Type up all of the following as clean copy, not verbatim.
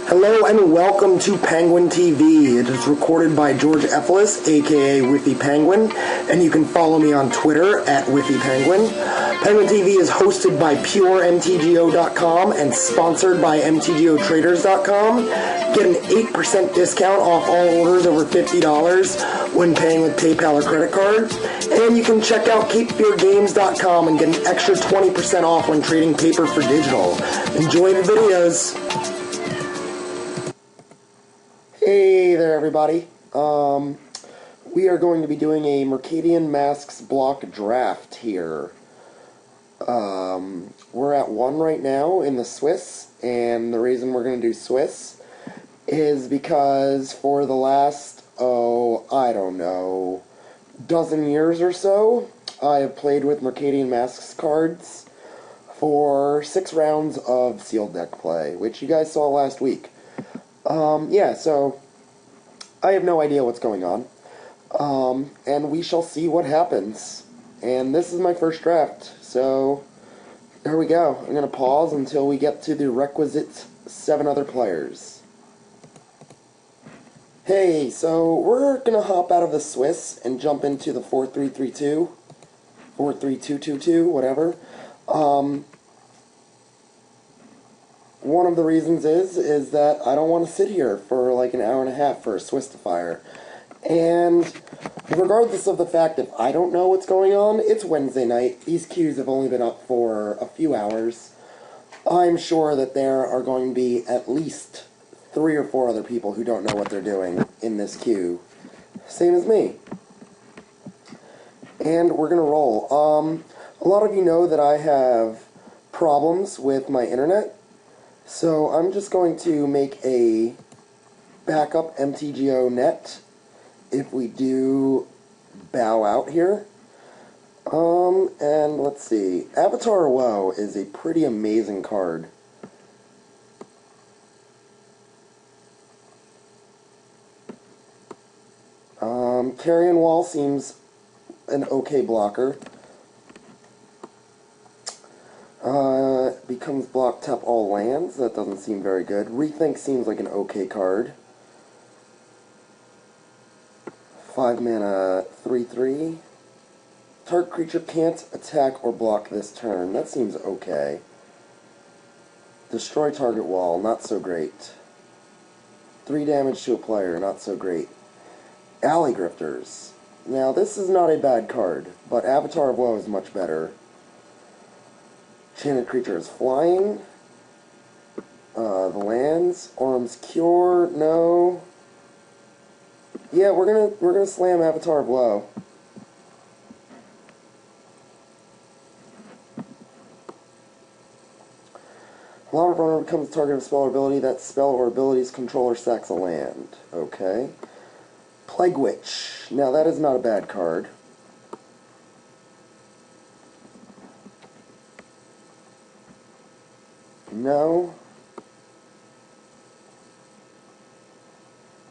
Hello and welcome to Penguin TV. It is recorded by George Ephelis, aka Whiffy Penguin, and you can follow me on Twitter at Whiffy Penguin. Penguin TV is hosted by PureMTGO.com and sponsored by MTGOTraders.com. Get an 8% discount off all orders over $50 when paying with PayPal or credit card. And you can check out KeepYourGames.com and get an extra 20% off when trading paper for digital. Enjoy the videos. Hey there, everybody. We are going to be doing a Mercadian Masks block draft here. We're at 1 right now in the Swiss, and the reason we're going to do Swiss is because for the last, I don't know, dozen years or so, I have played with Mercadian Masks cards for 6 rounds of sealed deck play, which you guys saw last week. Yeah, so I have no idea what's going on, and we shall see what happens. And this is my first draft, so there we go. I'm going to pause until we get to the requisite 7 other players. Hey, so we're going to hop out of the Swiss and jump into the 4-3-3-2, 4-3-2-2-2, whatever. One of the reasons is that I don't want to sit here for like an hour and a half for a Swiss to fire. And regardless of the fact if I don't know what's going on, it's Wednesday night. These queues have only been up for a few hours. I'm sure that there are going to be at least 3 or 4 other people who don't know what they're doing in this queue. Same as me. And we're going to roll. A lot of you know that I have problems with my internet. So I'm just going to make a backup MTGO net if we do bow out here. And let's see. Avatar Woe is a pretty amazing card. Carrion Wall seems an okay blocker. Becomes block tap all lands. That doesn't seem very good. Rethink seems like an okay card. 5 mana, 3/3. Target creature can't attack or block this turn. That seems okay. Destroy target wall. Not so great. 3 damage to a player. Not so great. Alley Grifters. Now, this is not a bad card, but Avatar of Woe is much better. Enchanted creature is flying. The lands. Orm's Cure, no. Yeah, we're gonna slam Avatar of Woe. Lava Runner becomes the target of a spell or ability. That spell or ability's controller sacks a land. Okay. Plague Witch. Now that is not a bad card. No.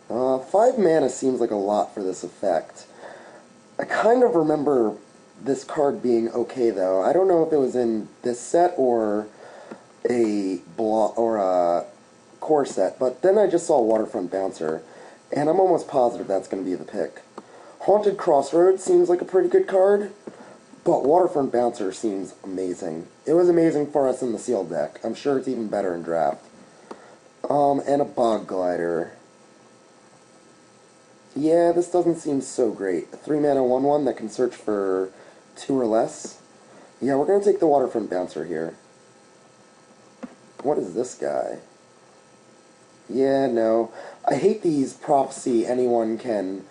5 mana seems like a lot for this effect. I kind of remember this card being okay, though. I don't know if it was in this set or a core set, but then I just saw Waterfront Bouncer, and I'm almost positive that's going to be the pick. Haunted Crossroads seems like a pretty good card, but Waterfront Bouncer seems amazing. It was amazing for us in the sealed deck. I'm sure it's even better in draft. And a Bog Glider. Yeah, this doesn't seem so great. A 3 mana 1/1 that can search for 2 or less. Yeah, we're going to take the Waterfront Bouncer here. What is this guy? Yeah, no. I hate these Prophecy anyone can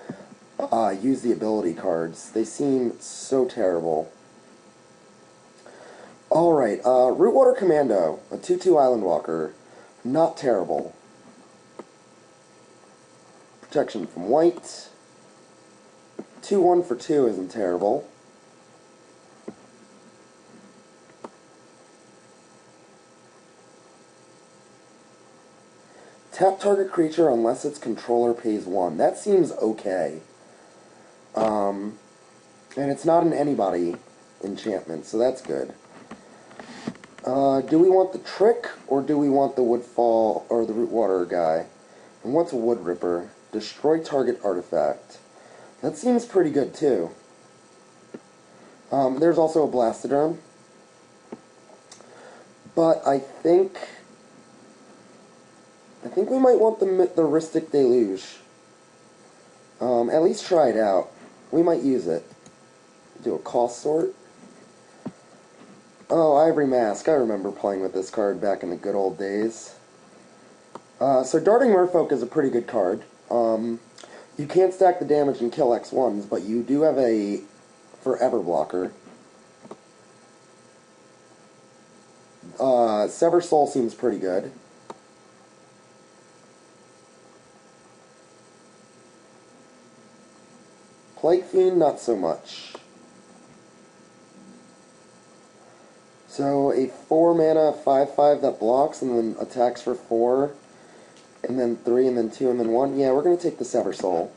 use the ability cards. They seem so terrible. Alright, Rootwater Commando, a 2/2 Island Walker. Not terrible. Protection from white. 2/1 for 2 isn't terrible. Tap target creature unless its controller pays 1. That seems okay. And it's not an anybody enchantment, so that's good. Do we want the trick, or do we want the woodfall, or the root water guy? And what's a wood ripper? Destroy target artifact. That seems pretty good, too. There's also a blastoderm. But I think we might want the Rhystic Deluge. At least try it out. We might use it. Do a cost sort. Oh, Ivory Mask. I remember playing with this card back in the good old days. So Darting Merfolk is a pretty good card. You can't stack the damage and kill X1s, but you do have a forever blocker. Sever Soul seems pretty good. Plague Fiend, not so much. So a 4-mana 5/5 that blocks and then attacks for 4, and then 3, and then 2, and then 1. Yeah, we're going to take the Sever Soul.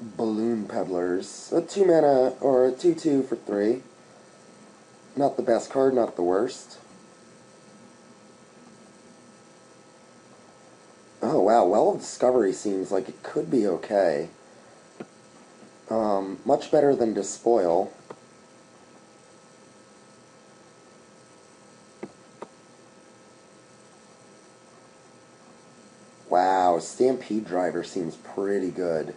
Balloon Peddlers. A 2-mana, or a 2/2 for 3. Not the best card, not the worst. Oh wow, Well of Discovery seems like it could be okay. Much better than Despoil. Wow, Stampede Driver seems pretty good.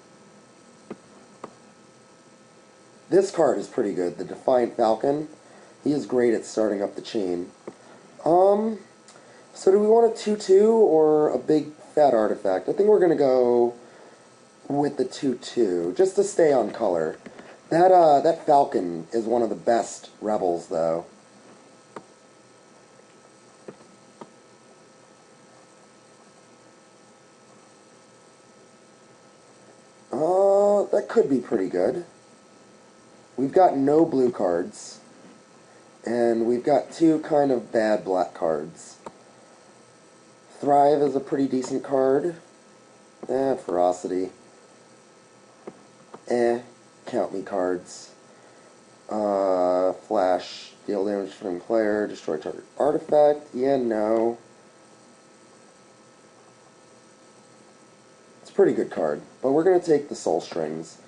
This card is pretty good, the Defiant Falcon. He is great at starting up the chain. So do we want a 2/2 or a big fat artifact? I think we're going to go with the 2/2, just to stay on color. That Falcon is one of the best rebels, though. That could be pretty good. We've got no blue cards, and we've got 2 kind of bad black cards. Thrive is a pretty decent card. Ferocity. Count me cards. Flash, deal damage from player, destroy target artifact. Yeah, no. It's a pretty good card, but we're going to take the Soul Strings.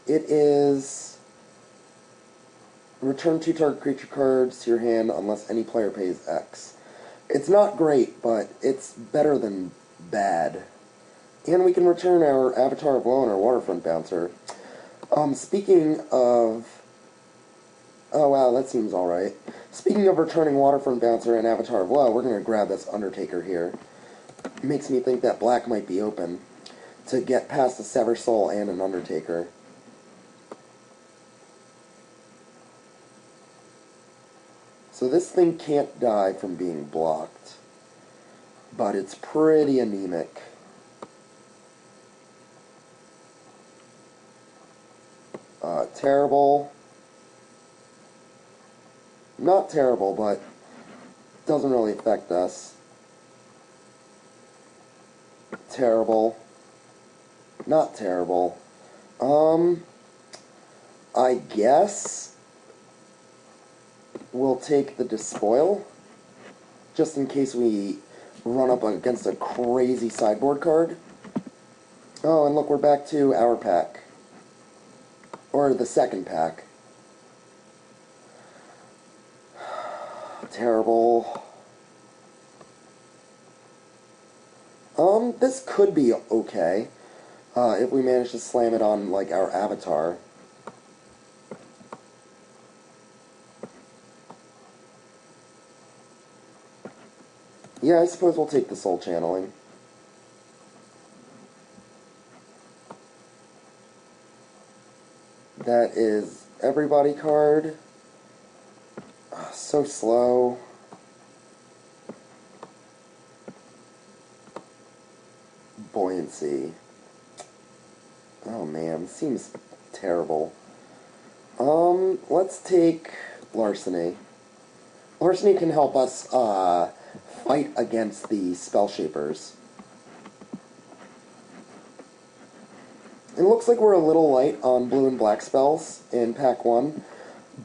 It is return 2 target creature cards to your hand unless any player pays X. It's not great, but it's better than bad. And we can return our Avatar of Woe and our Waterfront Bouncer. Speaking of... Oh wow, that seems alright. Speaking of returning Waterfront Bouncer and Avatar of Woe, we're going to grab this Undertaker here. It makes me think that black might be open to get past a Sever Soul and an Undertaker. So this thing can't die from being blocked, but it's pretty anemic. Terrible. Not terrible, but doesn't really affect us. Terrible. Not terrible. I guess we'll take the Despoil, just in case we run up against a crazy sideboard card. Oh, and look, we're back to our pack. Or the second pack. Terrible. This could be okay, if we manage to slam it on, like, our Avatar. Yeah, I suppose we'll take the Soul Channeling. That is Everybody card. So slow. Buoyancy. Oh man, seems terrible. Let's take Larceny. Larceny can help us, fight against the Spell Shapers. It looks like we're a little light on blue and black spells in Pack 1,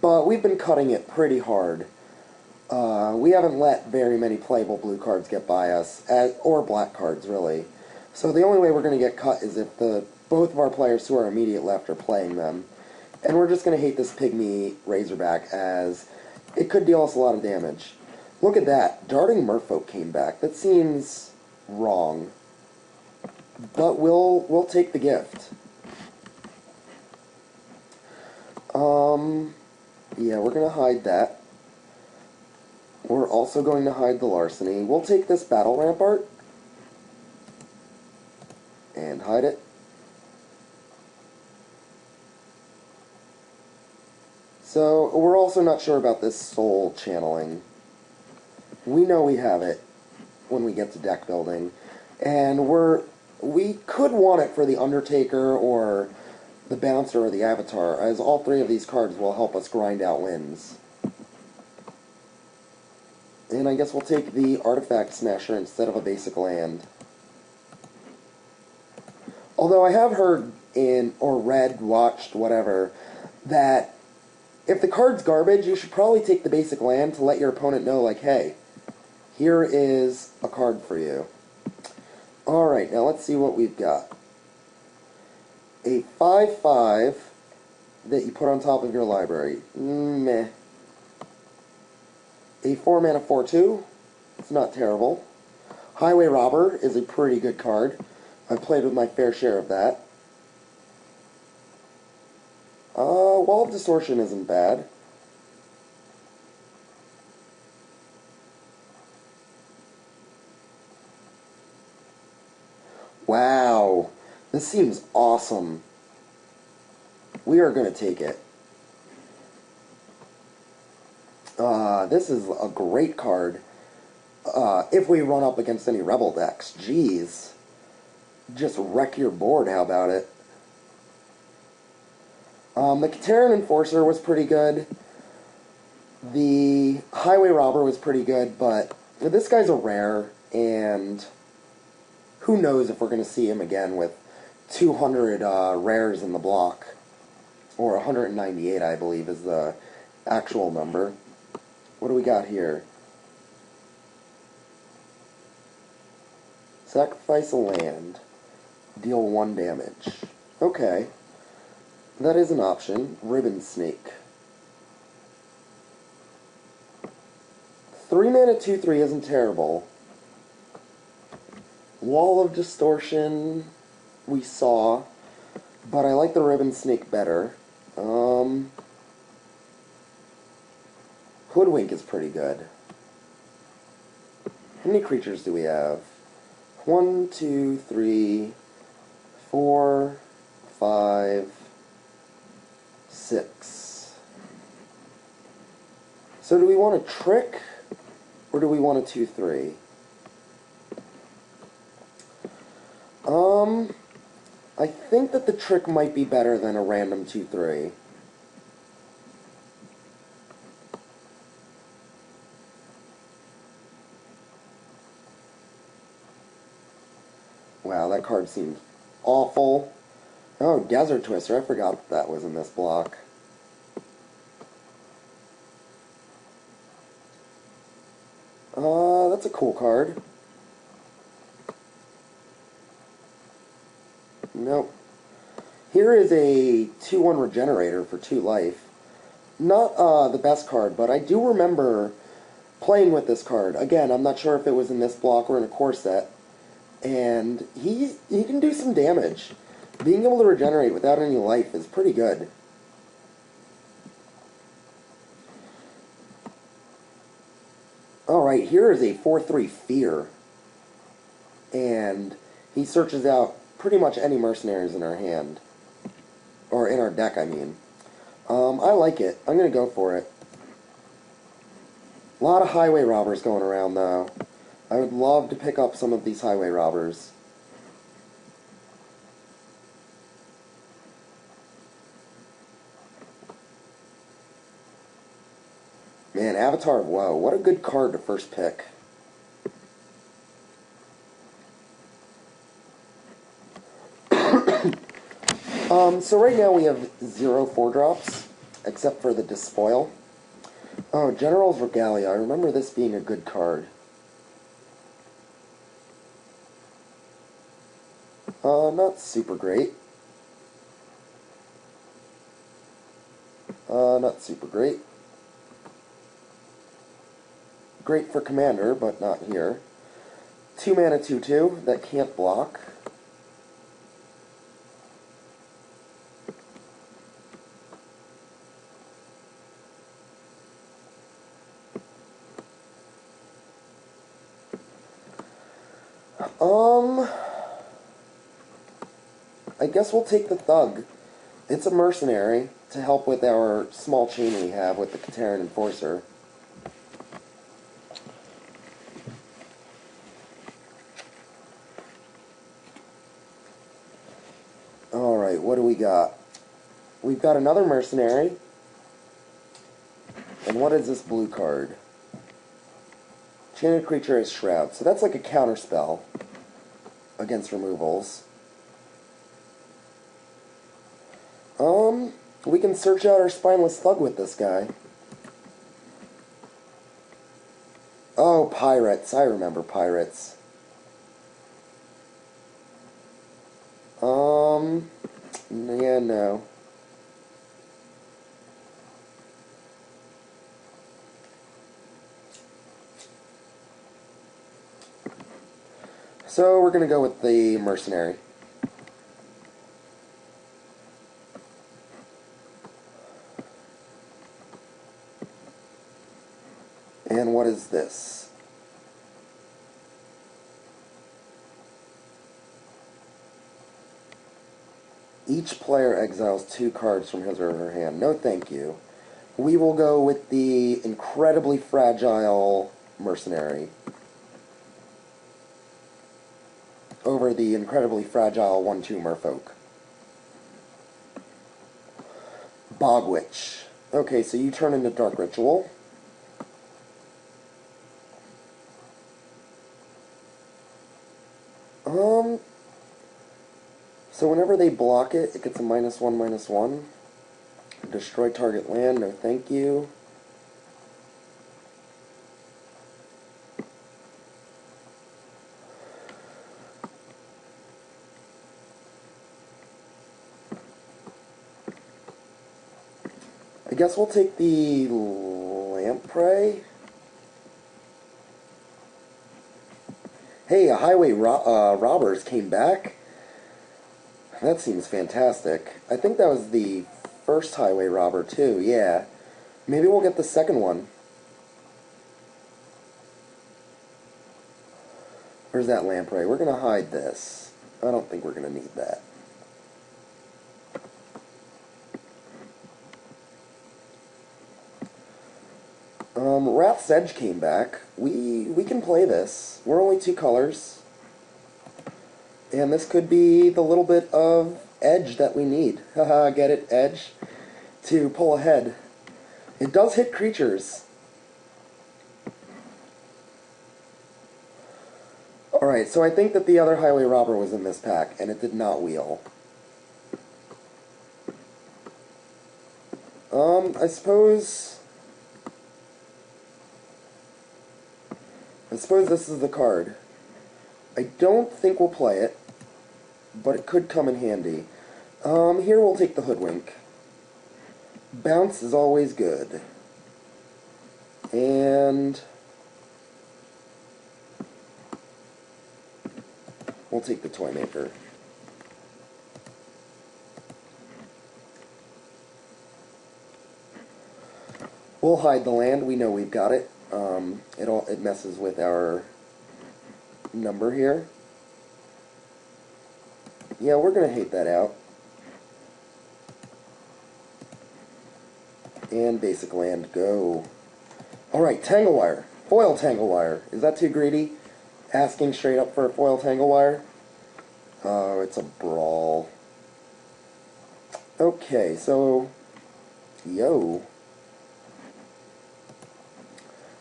but we've been cutting it pretty hard. We haven't let very many playable blue cards get by us, or black cards, really. So the only way we're going to get cut is if both of our players to our immediate left are playing them. And we're just going to hate this Pygmy Razorback, as it could deal us a lot of damage. Look at that. Darting Merfolk came back. That seems wrong. But we'll take the gift. Yeah, we're going to hide that. We're also going to hide the Larceny. We'll take this Battle Rampart and hide it. So, we're also not sure about this Soul Channeling. We know we have it when we get to deck building. And we could want it for the Undertaker or the Bouncer or the Avatar, as all three of these cards will help us grind out wins. And I guess we'll take the Artifact Smasher instead of a basic land. Although I have heard or read, watched, whatever, that if the card's garbage, you should probably take the basic land to let your opponent know, like, hey, here is a card for you. Alright, now let's see what we've got. A 5/5 that you put on top of your library. Meh. A 4-mana 4/2. It's not terrible. Highway Robber is a pretty good card. I've played with my fair share of that. Wall of Distortion isn't bad. Wow. This seems awesome. We are going to take it. This is a great card. If we run up against any Rebel decks. Jeez. Just wreck your board, how about it? The Kateran Enforcer was pretty good. The Highway Robber was pretty good, but this guy's a rare, and who knows if we're going to see him again with 200 rares in the block. Or 198, I believe, is the actual number. What do we got here? Sacrifice a land. Deal 1 damage. Okay. That is an option. Ribbon Snake. 3-mana 2/3 isn't terrible. Wall of Distortion we saw, but I like the Ribbon Snake better. Hoodwink is pretty good. How many creatures do we have? 1, 2, 3, 4, 5, 6. So do we want a trick, or do we want a 2/3? I think that the trick might be better than a random 2/3. Wow, that card seems awful. Oh, Desert Twister, I forgot that was in this block. That's a cool card. Nope. Here is a 2/1 Regenerator for 2 life. Not the best card, but I do remember playing with this card. Again, I'm not sure if it was in this block or in a core set. And he can do some damage. Being able to regenerate without any life is pretty good. Alright, here is a 4/3 Fear. And he searches out pretty much any mercenaries in our hand. Or in our deck, I mean. I like it. I'm going to go for it. A lot of Highway Robbers going around, though. I would love to pick up some of these Highway Robbers. Man, Avatar of Woe. What a good card to first pick. So right now we have 0 4-drops, except for the Despoil. Oh, General's Regalia. I remember this being a good card. Not super great. Not super great. Great for Commander, but not here. 2 mana 2/2 that can't block. I guess we'll take the Thug. It's a mercenary to help with our small chain we have with the Kateran Enforcer. Alright, what do we got? We've got another mercenary. And what is this blue card? Enchanted creature is Shroud. So that's like a counterspell against removals. We can search out our Spineless Thug with this guy. Oh, Pirates. I remember Pirates. Yeah, no. So we're going to go with the Mercenary. And what is this? Each player exiles 2 cards from his or her hand. No thank you. We will go with the incredibly fragile Mercenary over the incredibly fragile 1/2 Merfolk. Bogwitch. Okay, so you turn into Dark Ritual. So whenever they block it, it gets a -1/-1. Destroy target land, no thank you. I guess we'll take the Lamprey. Hey, a Highway Robbers came back. That seems fantastic. I think that was the first Highway Robber, too, yeah. Maybe we'll get the second one. Where's that Lamprey? We're going to hide this. I don't think we're going to need that. Wrath's Edge came back. We can play this. We're only 2 colors. And this could be the little bit of edge that we need. Haha, get it? Edge? To pull ahead. It does hit creatures. Alright, so I think that the other Highway Robber was in this pack, and it did not wheel. I suppose this is the card. I don't think we'll play it, but it could come in handy. Here we'll take the Hoodwink. Bounce is always good. And we'll take the Toymaker. We'll hide the land. We know we've got it. It messes with our number here. Yeah, we're going to hate that out. And basic land, go. Alright, Tanglewire. Foil Tanglewire. Is that too greedy? Asking straight up for a foil Tanglewire? Oh, it's a brawl. Okay, so... Yo.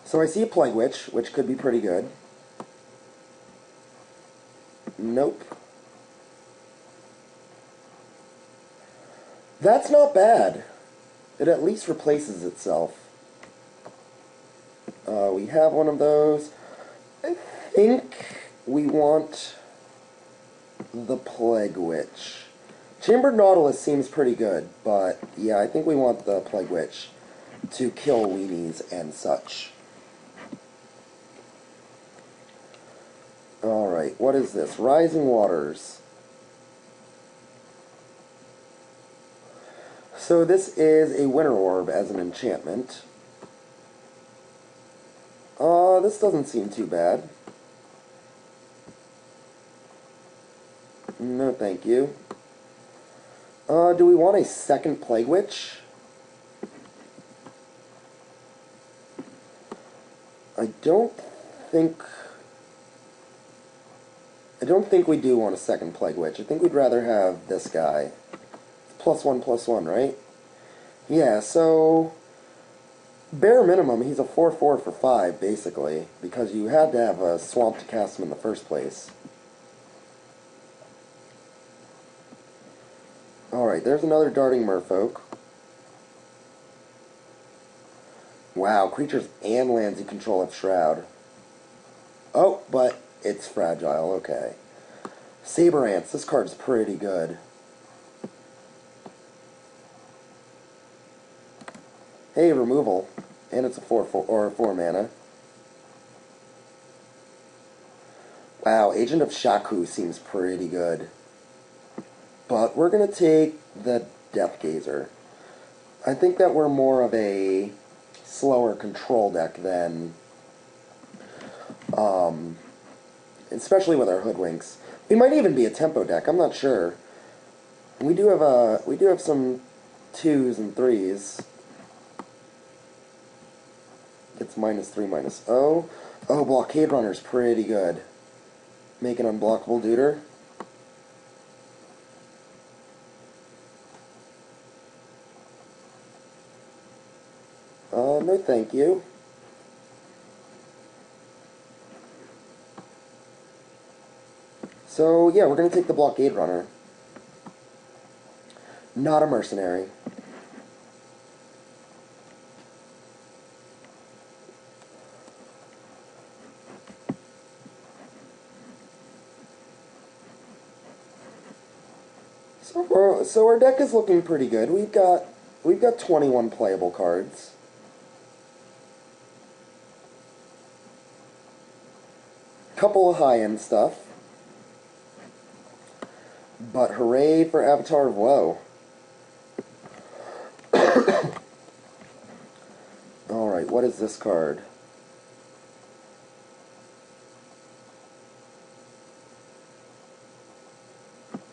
So I see a Plague Witch, which could be pretty good. Nope. That's not bad. It at least replaces itself. We have one of those. I think we want the Plague Witch. Chambered Nautilus seems pretty good, but yeah, I think we want the Plague Witch to kill weenies and such. Alright, what is this? Rising Waters. So this is a Winter Orb as an enchantment. This doesn't seem too bad. No, thank you. Do we want a second Plague Witch? I don't think we do want a second Plague Witch. I think we'd rather have this guy. +1/+1, right? Yeah, so bare minimum, he's a 4/4 for 5, basically, because you had to have a swamp to cast him in the first place. Alright, there's another Darting Merfolk. Wow, creatures and lands you control have Shroud. Oh, but it's fragile, okay. Saber Ants, this card's pretty good. Hey, removal. And it's a 4/4 or 4 mana. Wow, Agent of Shaku seems pretty good. But we're going to take the Death Gazer. I think that we're more of a slower control deck than, especially with our Hoodwinks. We might even be a tempo deck, I'm not sure. We do have some 2s and 3s. It's -3/-0. Oh, Blockade Runner's pretty good. Make an unblockable Duder. No thank you. So, yeah, we're going to take the Blockade Runner. Not a mercenary. So our deck is looking pretty good. We've got 21 playable cards. Couple of high-end stuff. But hooray for Avatar of Woe. Alright, what is this card?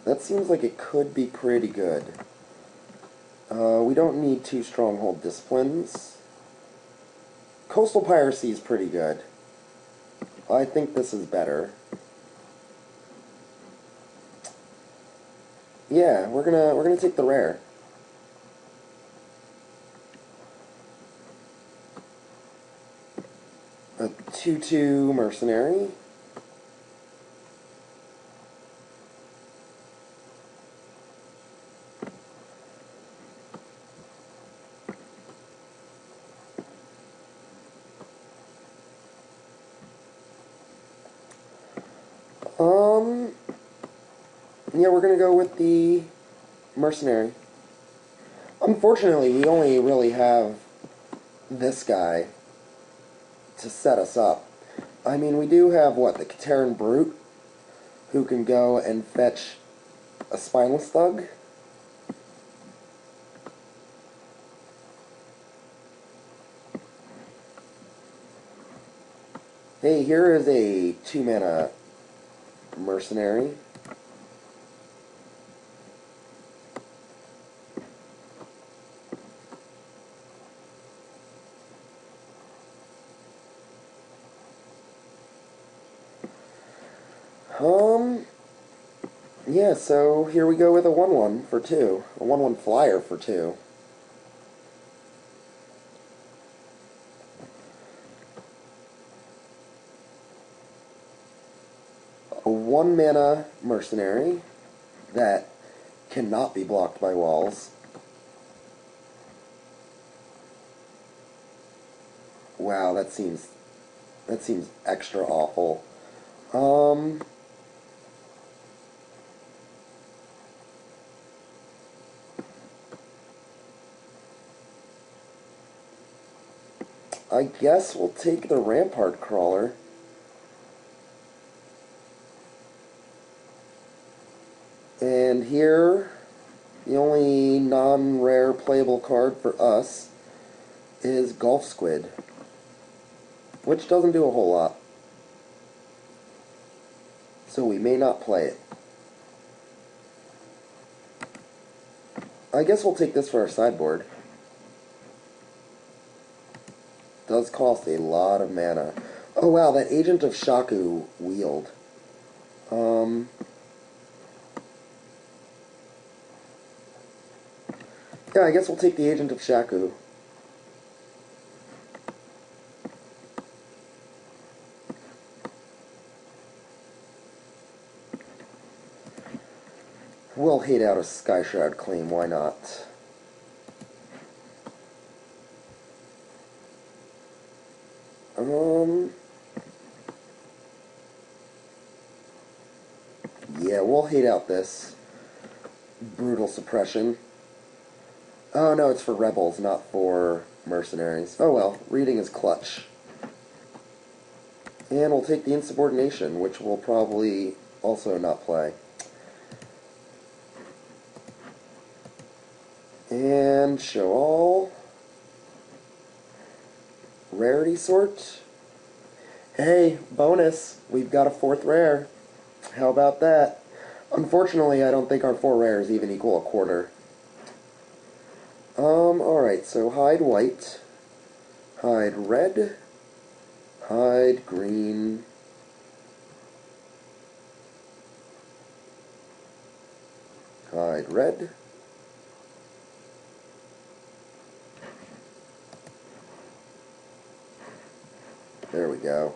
That seems like it could be pretty good. We don't need 2 Stronghold Disciplines. Coastal Piracy is pretty good. I think this is better. Yeah, we're gonna take the rare. A 2/2 mercenary. Yeah, we're gonna go with the mercenary. Unfortunately, we only really have this guy to set us up. I mean, we do have, what, the Kateran Brute, who can go and fetch a Spineless Thug. Hey, here is a 2-mana mercenary. Yeah, so here we go with a 1/1 for 2. A 1/1 flyer for 2. A 1-mana mercenary that cannot be blocked by walls. Wow, that seems extra awful. I guess we'll take the Rampart Crawler. And here, the only non-rare playable card for us is Golf Squid, which doesn't do a whole lot. So we may not play it. I guess we'll take this for our sideboard. Does cost a lot of mana. Oh wow, that Agent of Shaku wheeled. Yeah, I guess we'll take the Agent of Shaku. We'll hate out a Sky Shroud claim, why not? Yeah, we'll hate out this Brutal Suppression. Oh no, it's for Rebels, not for Mercenaries. Oh well, reading is clutch. And we'll take the Insubordination, which we'll probably also not play. And show all. Rarity sort. Hey, bonus. We've got a 4th rare. How about that? Unfortunately, I don't think our 4 rares even equal a quarter. Alright, so hide white, hide red, hide green, hide red, there we go.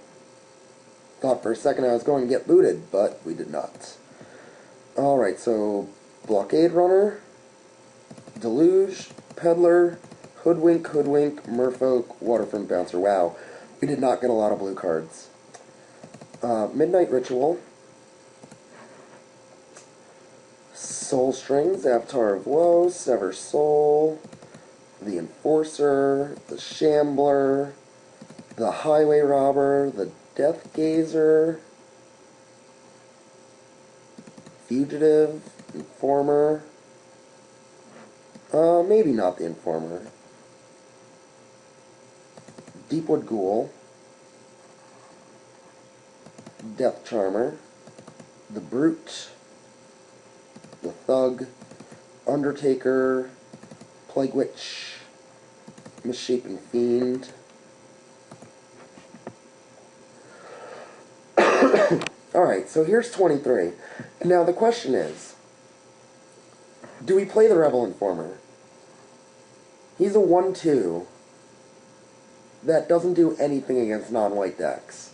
Thought for a second I was going to get booted, but we did not. Alright, so Blockade Runner, Deluge, Peddler, Hoodwink, Merfolk, Waterfront Bouncer. Wow, we did not get a lot of blue cards. Midnight Ritual, Soul Strings, Avatar of Woe, Sever Soul, the Enforcer, the Shambler, the Highway Robber, the Death Gazer, Fugitive, Informer, maybe not the Informer, Deepwood Ghoul, Death Charmer, the Brute, the Thug, Undertaker, Plague Witch, Misshapen Fiend. Alright, so here's 23. And now the question is, do we play the Rebel Informer? He's a 1-2 that doesn't do anything against non-white decks.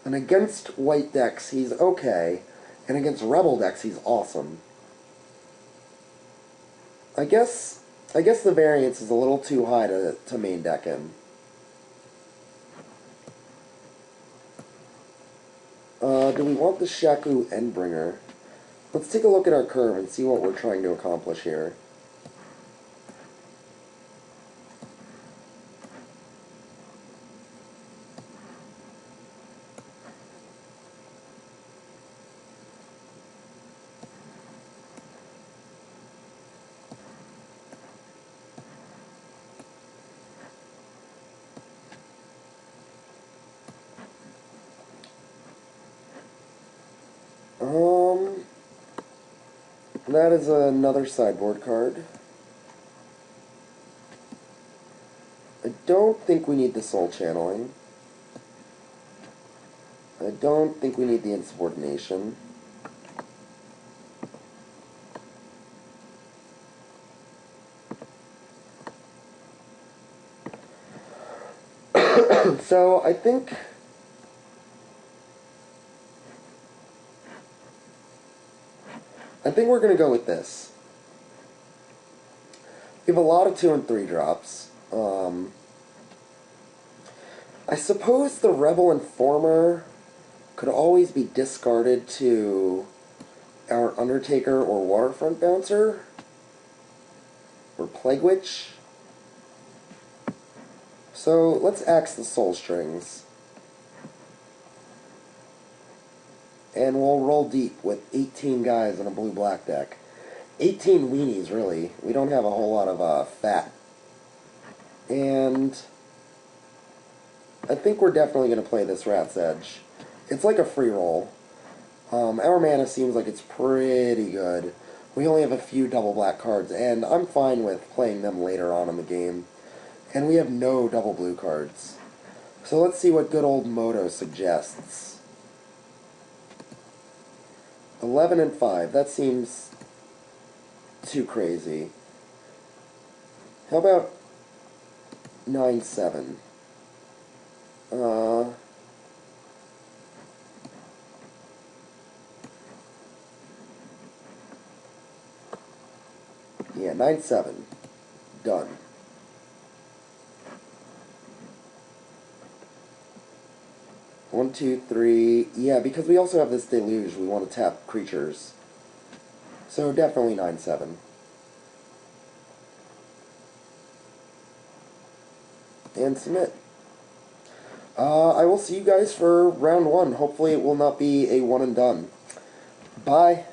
And against white decks, he's okay, and against Rebel decks, he's awesome. I guess the variance is a little too high to main deck him. Do we want the Shaku Endbringer? Let's take a look at our curve and see what we're trying to accomplish here. That is another sideboard card. I don't think we need the Soul Channeling. I don't think we need the Insubordination. So I think we're going to go with this. We have a lot of 2 and 3 drops. I suppose the Rebel Informer could always be discarded to our Undertaker or Waterfront Bouncer. Or Plague Witch. So let's axe the Soul Strings. And we'll roll deep with 18 guys in a blue-black deck. 18 weenies, really. We don't have a whole lot of fat. And I think we're definitely going to play this Rat's Edge. It's like a free roll. Our mana seems like it's pretty good. We only have a few double black cards, and I'm fine with playing them later on in the game. And we have no double blue cards. So let's see what good old Moto suggests. 11 and 5. That seems too crazy. How about 9-7? Yeah, 9-7. Done. One, two, three. Yeah, because we also have this Deluge, we want to tap creatures. So definitely 9-7. And submit. I will see you guys for round 1. Hopefully it will not be a one and done. Bye.